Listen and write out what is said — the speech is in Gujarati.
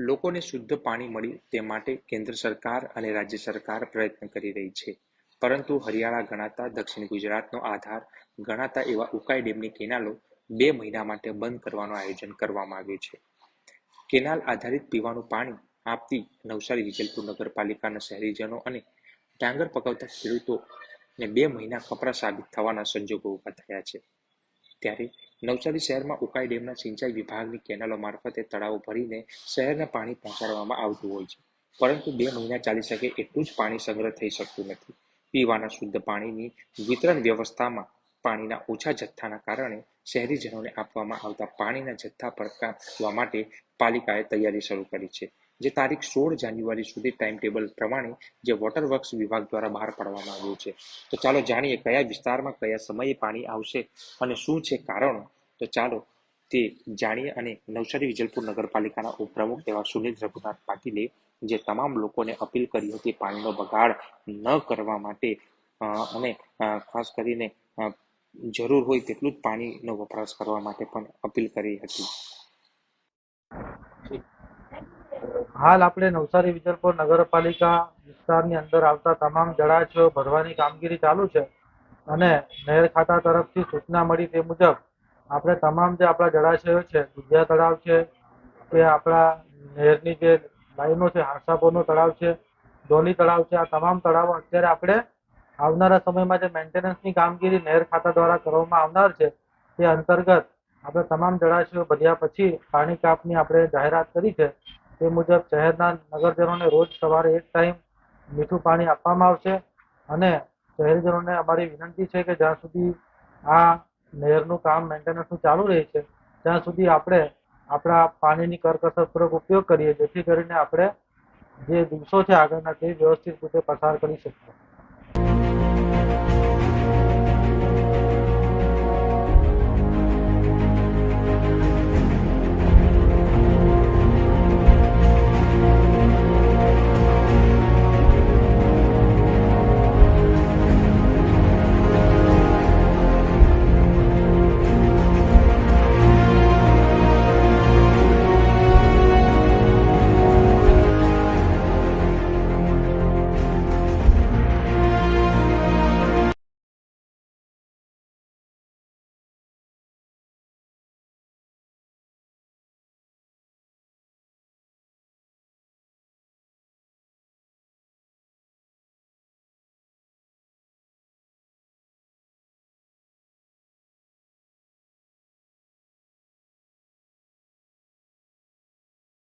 લોકોને શુદ્ધ પાણી મળે તે માટે કેન્દ્ર સરકાર અને રાજ્ય સરકાર પ્રયત્ન કરી રહી છે, પરંતુ હરિયાળા ગણાતા દક્ષિણ ગુજરાતનો આધાર ગણાતા એવા ઉકાઈ ડેમની કેનાલો 2 મહિના માટે બંધ કરવાનું આયોજન કરવામાં આવ્યું છે. કેનાલ આધારિત પીવાનું પાણી આપતી નવસારી વિજલપુર નગરપાલિકાના શહેરીજનો અને ડાંગર પકવતા ખેડૂતોને 2 મહિના કપરા સાબિત થવાના સંજોગો ઊભા થયા છે. ત્યારે નવસારી શહેરમાં ઉકાઈ ડેમના સિંચાઈ વિભાગની કેનાલો મારફતે તળાવો ભરીને શહેરને પાણી પહોંચાડવામાં આવતું હોય છે, પરંતુ 2 મહિના ચાલી શકે એટલું જ પાણી સંગ્રહ થઈ શકતું નથી. પીવાના શુદ્ધ પાણીની વિતરણ વ્યવસ્થામાં પાણીના ઓછા જથ્થાના કારણે શહેરીજનોને આપવામાં આવતા પાણીના જથ્થા પર કામ કરવા માટે પાલિકાએ તૈયારી શરૂ કરી છે, જે તારીખ 16 જાન્યુઆરી સુધી ટાઈમટેબલ પ્રમાણે જે વોટર વર્ક્સ વિભાગ દ્વારા બહાર પાડવામાં આવ્યું છે. તો ચાલો જાણીએ કયા વિસ્તારમાં કયા સમયે પાણી આવશે અને શું છે કારણો. તો ચાલો તે જાણીએ. અને નવસારી વિજલપુર નગરપાલિકાના ઉપપ્રમુખ એવા સુનિલ રઘુનાથ પાટીલે જે તમામ લોકોને અપીલ કરી હતી પાણીનો બગાડ ન કરવા માટે અને ખાસ કરીને જરૂર હોય તેટલું જ પાણીનો વપરાશ કરવા માટે પણ અપીલ કરી હતી. હાલ આપણે નવસારી વિજલપુર નગરપાલિકા વિસ્તારની અંદર આવતા તમામ જળાશયો ભરવાની કામગીરી ચાલુ છે અને નહેર ખાતા તરફથી સૂચના મળી તે મુજબ આપણે તમામ જે આપણા જળાશયો છે, દુધિયા તળાવ છે કે આપણા નહેરની જે લાઈનો છે, હાંસાપોરનો તળાવ છે, ધોની તળાવ છે, આ તમામ તળાવો અત્યારે આપણે આવનારા સમયમાં જે મેન્ટેનન્સની કામગીરી નહેર ખાતા દ્વારા કરવામાં આવનાર છે તે અંતર્ગત આપણે તમામ જળાશયો ભર્યા પછી પાણી કાપની આપણે જાહેરાત કરી છે. તે મુજબ શહેરના નગરજનોને રોજ સવારે એક ટાઈમ મીઠું પાણી આપવામાં આવશે અને શહેરીજનોને અમારી વિનંતી છે કે જ્યાં સુધી આ નહેરનું કામ મેન્ટેનન્સનું ચાલુ રહે છે ત્યાં સુધી આપણે આપણા પાણીની કરકસરપૂર્વક ઉપયોગ કરીએ, જેથી કરીને આપણે જે દિવસો છે આગળના તે વ્યવસ્થિત રીતે પસાર કરી શકીએ.